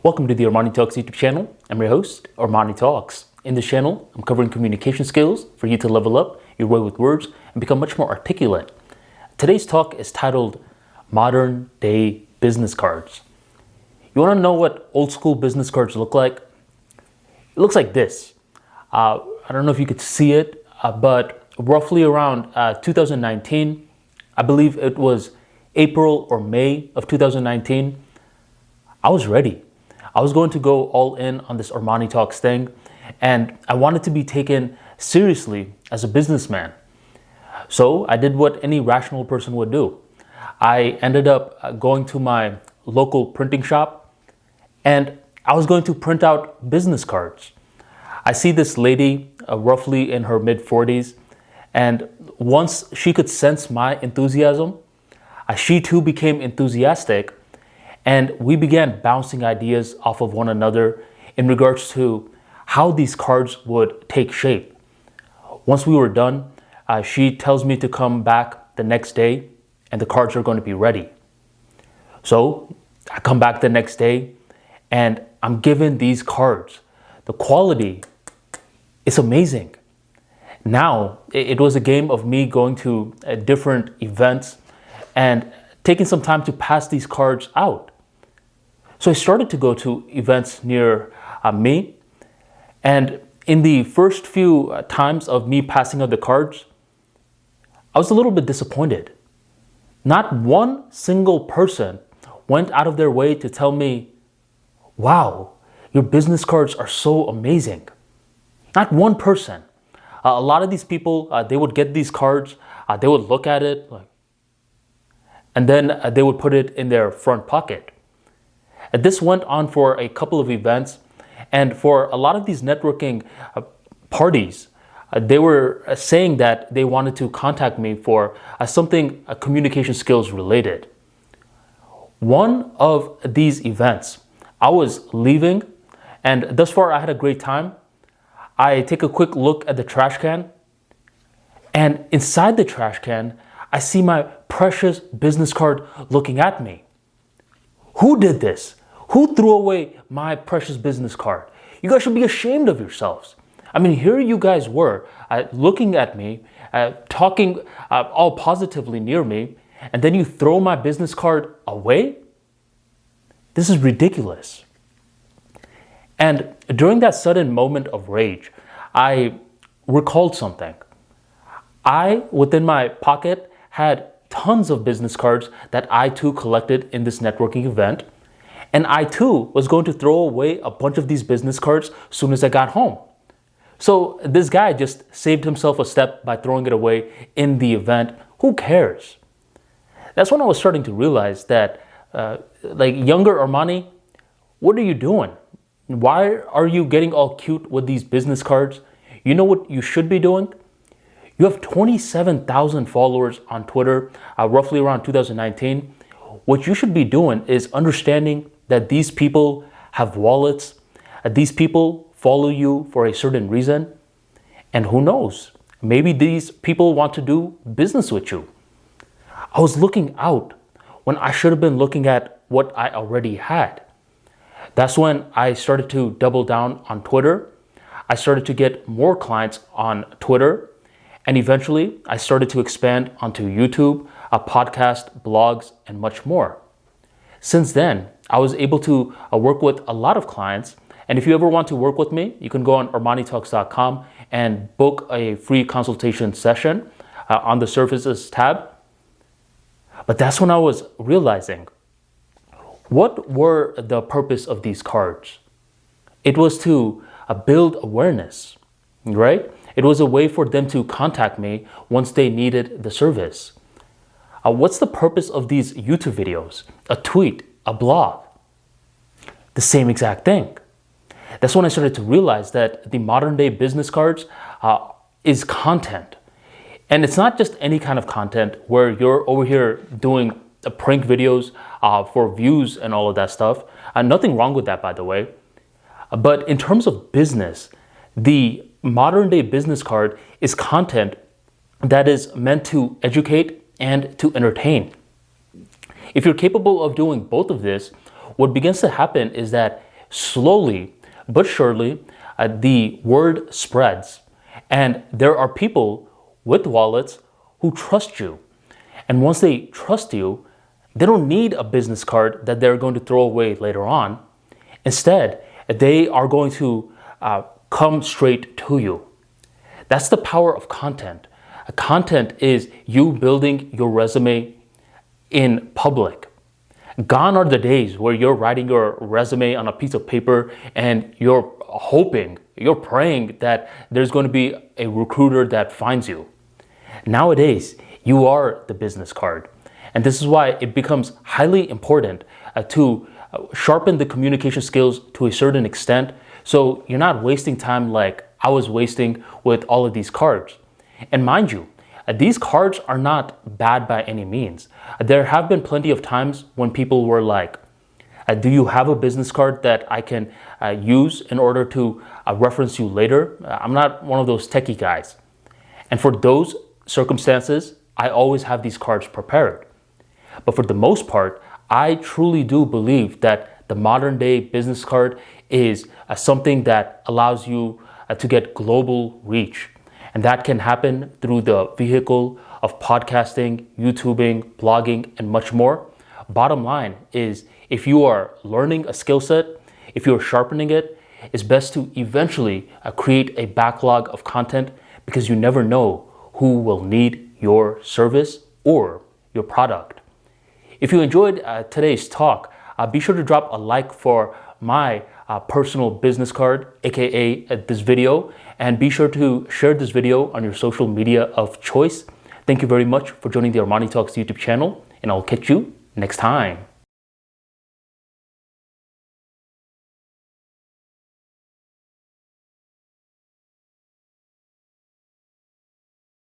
Welcome to the ArmaniTalks YouTube channel. I'm your host, ArmaniTalks. In this channel, I'm covering communication skills for you to level up your way with words and become much more articulate. Today's talk is titled Modern Day Business Cards. You want to know what old school business cards look like? It looks like this. I don't know if you could see it, but roughly around 2019, I believe it was April or May of 2019, I was ready. I was going to go all in on this ArmaniTalks thing, and I wanted to be taken seriously as a businessman. So I did what any rational person would do. I ended up going to my local printing shop, and I was going to print out business cards. I see this lady roughly in her mid-40s, and once she could sense my enthusiasm, she too became enthusiastic, and we began bouncing ideas off of one another in regards to how these cards would take shape. Once we were done, she tells me to come back the next day and the cards are going to be ready. So I come back the next day and I'm given these cards. The quality is amazing. Now, it was a game of me going to different events and taking some time to pass these cards out. So I started to go to events near me, and in the first few times of me passing out the cards, I was a little bit disappointed. Not one single person went out of their way to tell me, wow, your business cards are so amazing. Not one person. A lot of these people, they would get these cards, they would look at it, and then they would put it in their front pocket. This went on for a couple of events, and for a lot of these networking parties, they were saying that they wanted to contact me for something communication skills related. One of these events, I was leaving, and thus far I had a great time. I take a quick look at the trash can, and inside the trash can, I see my precious business card looking at me. Who did this? Who threw away my precious business card? You guys should be ashamed of yourselves. I mean, here you guys were looking at me, talking all positively near me, and then you throw my business card away? This is ridiculous. And during that sudden moment of rage, I recalled something. I, within my pocket, had tons of business cards that I too collected in this networking event. And I too was going to throw away a bunch of these business cards as soon as I got home. So this guy just saved himself a step by throwing it away in the event. Who cares? That's when I was starting to realize that younger Armani, what are you doing? Why are you getting all cute with these business cards? You know what you should be doing? You have 27,000 followers on Twitter, roughly around 2019. What you should be doing is understanding that these people have wallets, these people follow you for a certain reason, and who knows, maybe these people want to do business with you. I was looking out when I should have been looking at what I already had. That's when I started to double down on Twitter. I started to get more clients on Twitter, and eventually I started to expand onto YouTube, a podcast, blogs, and much more. Since then, I was able to work with a lot of clients. And if you ever want to work with me, you can go on ArmaniTalks.com and book a free consultation session on the services tab. But that's when I was realizing, what were the purpose of these cards? It was to build awareness, right? It was a way for them to contact me once they needed the service. What's the purpose of these YouTube videos, a tweet, a blog? The same exact thing. That's when I started to realize that the modern day business cards is content. And it's not just any kind of content where you're over here doing prank videos for views and all of that stuff. Nothing wrong with that, by the way. But in terms of business, the modern day business card is content that is meant to educate and to entertain. If you're capable of doing both of this, what begins to happen is that slowly but surely, the word spreads. And there are people with wallets who trust you. And once they trust you, they don't need a business card that they're going to throw away later on. Instead, they are going to come straight to you. That's the power of content. Content is you building your resume in public. Gone are the days where you're writing your resume on a piece of paper and you're hoping, you're praying that there's going to be a recruiter that finds you. Nowadays, you are the business card. And this is why it becomes highly important to sharpen the communication skills to a certain extent, so you're not wasting time like I was wasting with all of these cards. And mind you, these cards are not bad by any means. There have been plenty of times when people were like, do you have a business card that I can use in order to reference you later? I'm not one of those techie guys. And for those circumstances, I always have these cards prepared. But for the most part, I truly do believe that the modern day business card is something that allows you to get global reach. And that can happen through the vehicle of podcasting, YouTubing, blogging, and much more. Bottom line is, if you are learning a skill set, if you're sharpening it, it's best to eventually create a backlog of content, because you never know who will need your service or your product. If you enjoyed today's talk, be sure to drop a like for my personal business card, aka this video, and be sure to share this video on your social media of choice. Thank you very much for joining the ArmaniTalks YouTube channel, and I'll catch you next time.